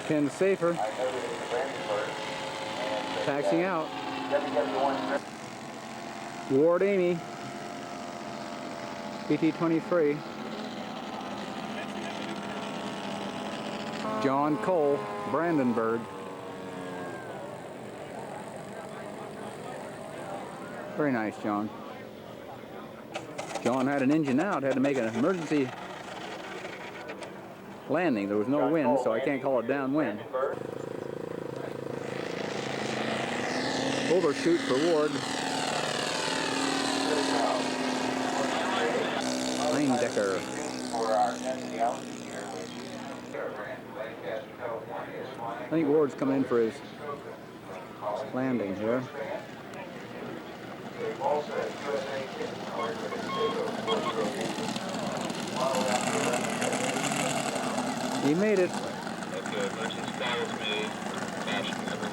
Ken Safer taxiing out. Ward Amy, PT23. John Cole, Brandenburg. Very nice, John. John had an engine out, had to make an emergency landing. There was no wind, so I can't call it downwind. Overshoot for Ward. Decker. I think Ward's coming in for his landing here. He made it. Okay, emergency call was made. Fashion cover.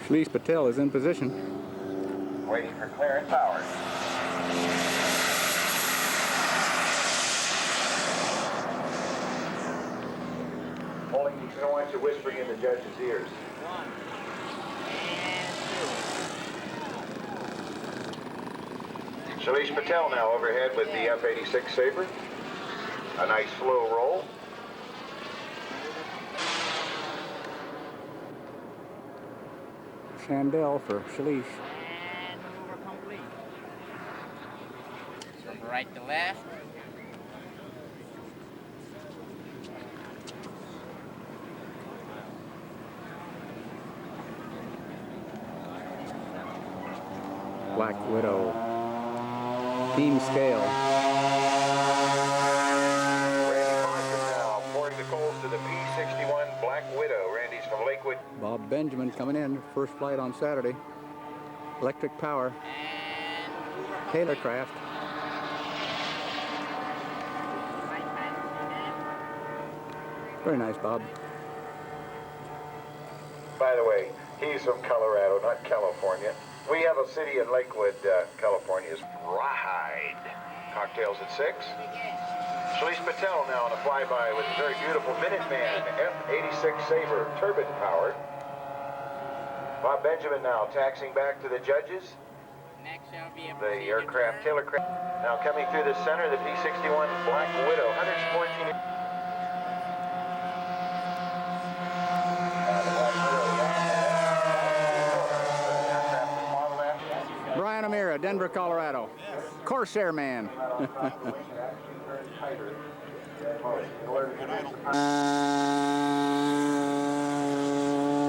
Shalish Patel is in position. Waiting for clearance hours. Holding, you don't want you whispering in the judge's ears. 1 and 2. Shalish Patel now overhead with the F-86 Sabre. A nice slow roll. Chandel for Shalish. And maneuver complete. From right to left. Black Widow. Team scale. Randy Monson now pouring the coals to the P-61 Black Widow. Randy's from Lakewood. Bob Benjamin coming in. First flight on Saturday. Electric power. And maneuver Taylor Craft. right hand. Very nice, Bob. By the way, he's from Colorado, not California. We have a city in Lakewood, California, is Rawhide. Cocktails at 6. Shalish Patel now on a flyby with a very beautiful Minuteman F-86 Sabre, turbine powered. Bob Benjamin now taxiing back to the judges. Next shall be a The aircraft, Taylor Craft, now coming through the center, the P-61 Black Widow, 114. Brian O'Meara, Denver, Colorado. Corsair man.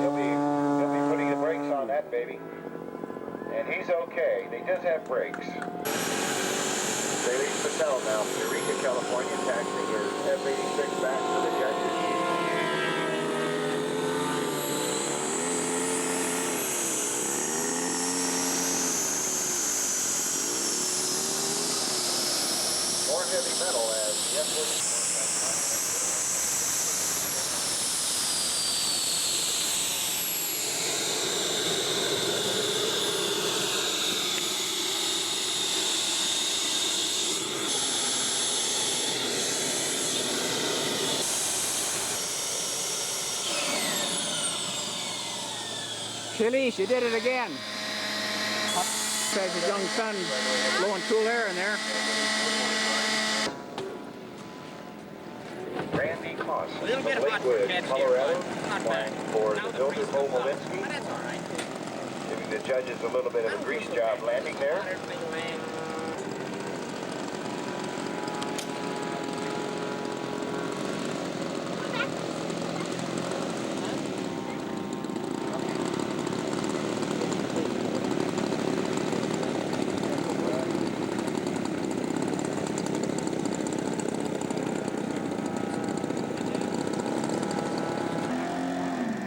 He'll be putting the brakes on that baby. And he's okay. He does have brakes. Shalish Patel now from Eureka, California, taxiing his F-86 back to the judges. More heavy metal as the F-1. Shalish, you did it again. Has his young son blowing cool air in there. Randy Moss A little bit from hot for Lakewood, cats Colorado, here, but not flying bad. for Now the the Builder breeze Bo will come, Molinsky, but that's all right. giving the judges a little bit of a grease job landing there.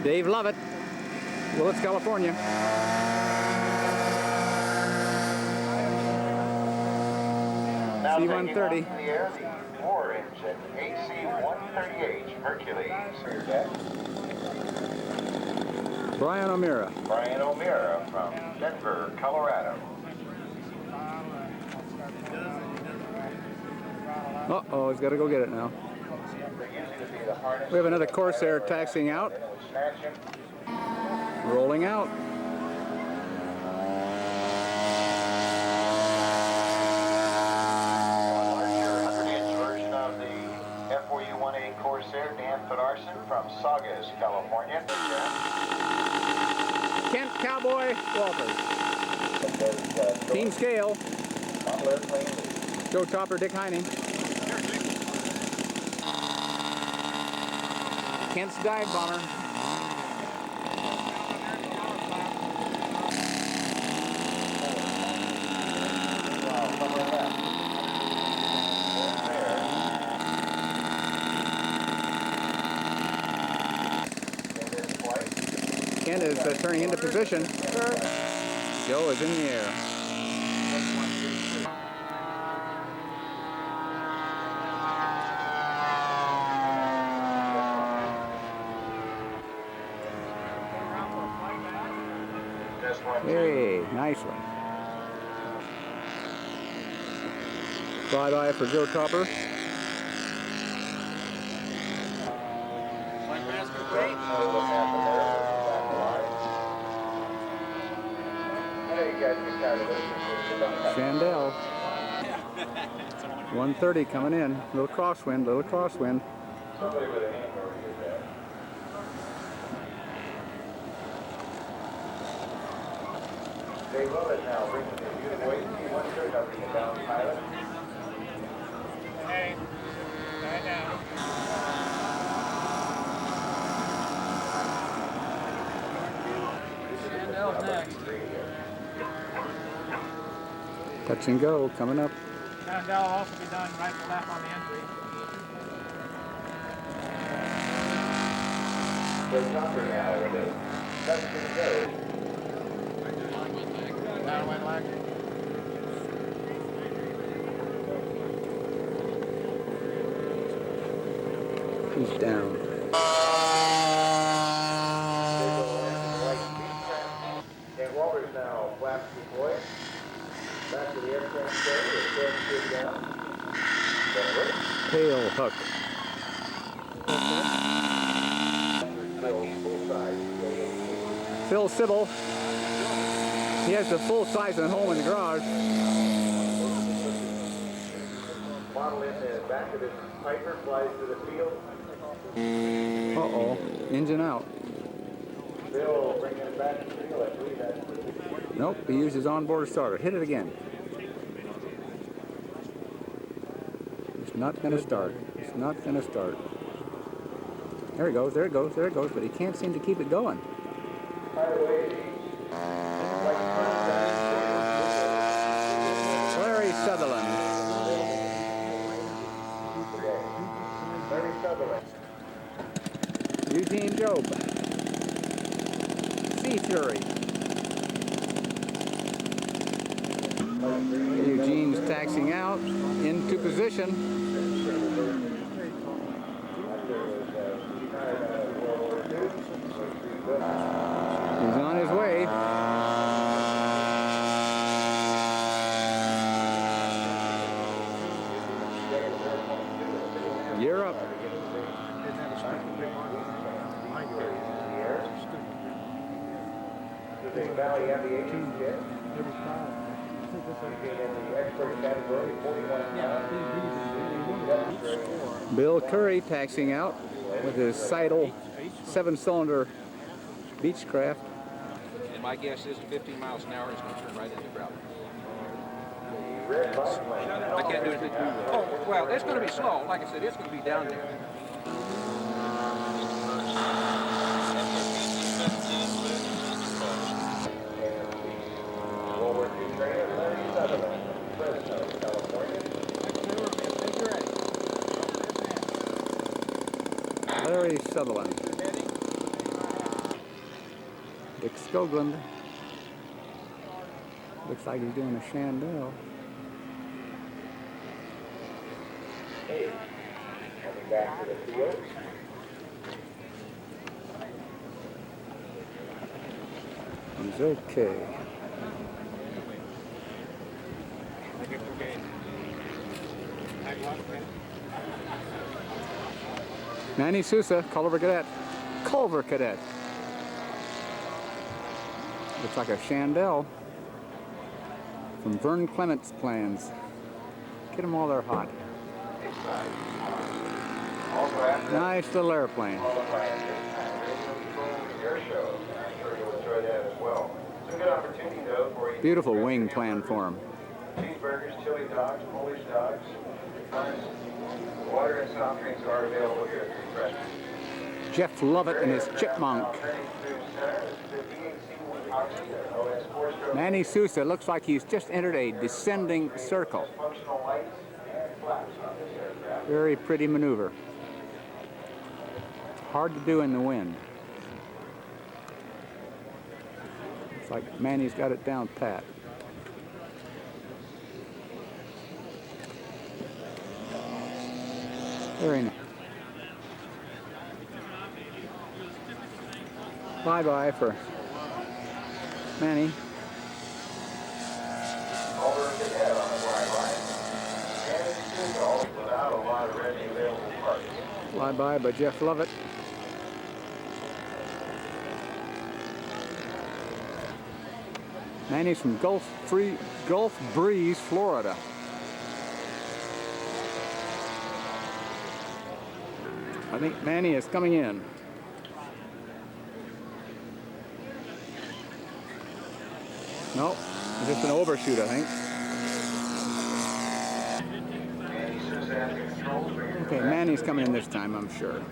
Dave Lovett, Willits, California. Now taking off C-130. in the air, the 4-engine AC-130H Hercules. Rear deck. Brian O'Meara. Brian O'Meara from Denver, Colorado. Uh-oh, he's got to go get it now. We have another Corsair taxiing out. Rolling out. F4U-1A Corsair, Dan Pedersen from Saugus, California. Kent Cowboy Walters. Team Scale. Joe Chopper, Dick Heine. Kent's dive bomber. Kent is turning into position. Joe is in the air. Hey, nice one. Flyby for Joe Chopper. One basket weight. Chandel. 130 coming in. Little crosswind, little crosswind. Somebody with a hammer is there. They will it now, bringing the unit weight, C-130 covering the down pilot. Hey, right now. Chandel's next. Touch and go coming up. Chandel will also be done right to left on the entry. The chopper now with it. Touch and go. Downwind leg. He's down. And Walters now flaps deploy. Back to the aircraft carrier, it's going to get down. Tail hook. Full size. Phil Sybil. He has the full size and home in the garage. Model in the back of this Piper flies to the field. Uh-oh. Engine out. Bill bringing it back to the field. I believe that's Nope, he used his onboard starter. Hit it again. It's not going to start. It's not going to start. There it goes, there it goes, there it goes, but he can't seem to keep it going. Larry Sutherland. Eugene Job. Sea Fury. Eugene's taxiing out into position. He's on his way. You're up. The Valley Aviation Jet. In the expert category, 41 pounds. Bill Curry taxiing out with his Seidel 7-cylinder Beechcraft. And my guess is 15 miles an hour is going to turn right into gravel. I can't do anything. Oh, well, it's going to be slow. Like I said, it's going to be down there. Larry Sutherland. Dick Skoglund. Looks like he's doing a Chandel. 8. Coming back to the field. He's okay. Manny Sousa, Culver Cadet. Culver Cadet. Looks like a Chandelle from Vern Clement's plans. Get them while they're hot. Also after Nice little airplane. air show. I'm sure you'll enjoy that as well. It's a good opportunity though for you. Beautiful wing plan for him. Cheeseburgers, chili dogs, Polish dogs. Water and soft drinks are available here at the restaurant. Jeff Lovett and his chipmunk. Manny Sousa looks like he's just entered a descending circle. Functional lights and flaps on this aircraft. Very pretty maneuver. Hard to do in the wind. Looks like Manny's got it down pat. Very nice. Bye-bye for Manny. Over the head on the fly line. And it's all without a lot of ready available parts. Fly-by by Jeff Lovett. Manny's from Gulf Breeze, Florida. I think Manny is coming in. Nope, just an overshoot, I think. Okay, Manny's coming in this time, I'm sure.